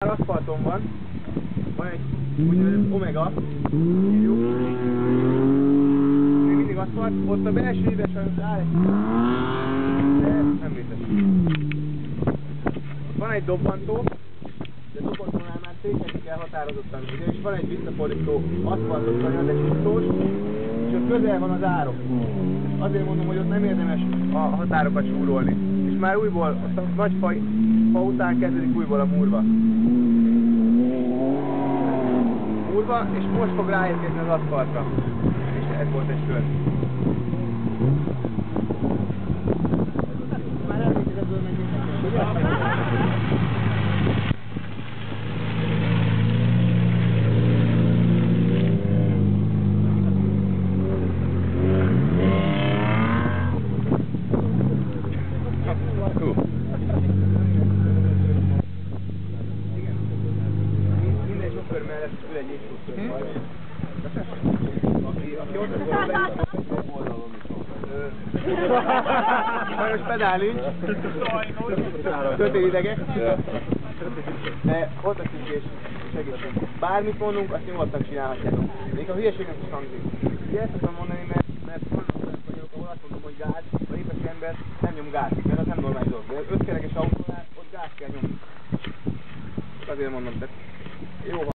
Aszfalton van egy úgynevezett Omega, írjuk. Még mindig aszfalt, ott a belső éves sajnos áll egy, de nem vészes. Van egy dobbantó, de dobbantónál már szétesik el határozottan, ugyanis van egy visszafordító aszfaltos kanyar, de csisztós, és ott közel van az árok. Azért mondom, hogy ott nem érdemes a határokat súrolni. És már újból, azt a nagy fa után kezdődik újból a murva. És most fog ráérkezni az aszfaltra. És ez volt egy kör. Már elvégezetből meg mindenki. Minden sofőr mellett ül egy éjsofőr. Aki ott az oldalon sajnos pedál nincs. Kötélidegek. De ott leszünk és segítünk. Bármit mondunk, azt nyugodtan csinálhatjátok. Még a hülyeségnek is hangzik. Ugye ezt tudom mondani, mert vannak olyan kanyarok, ahol azt mondom, hogy gáz, a népes ember nem nyom gáz.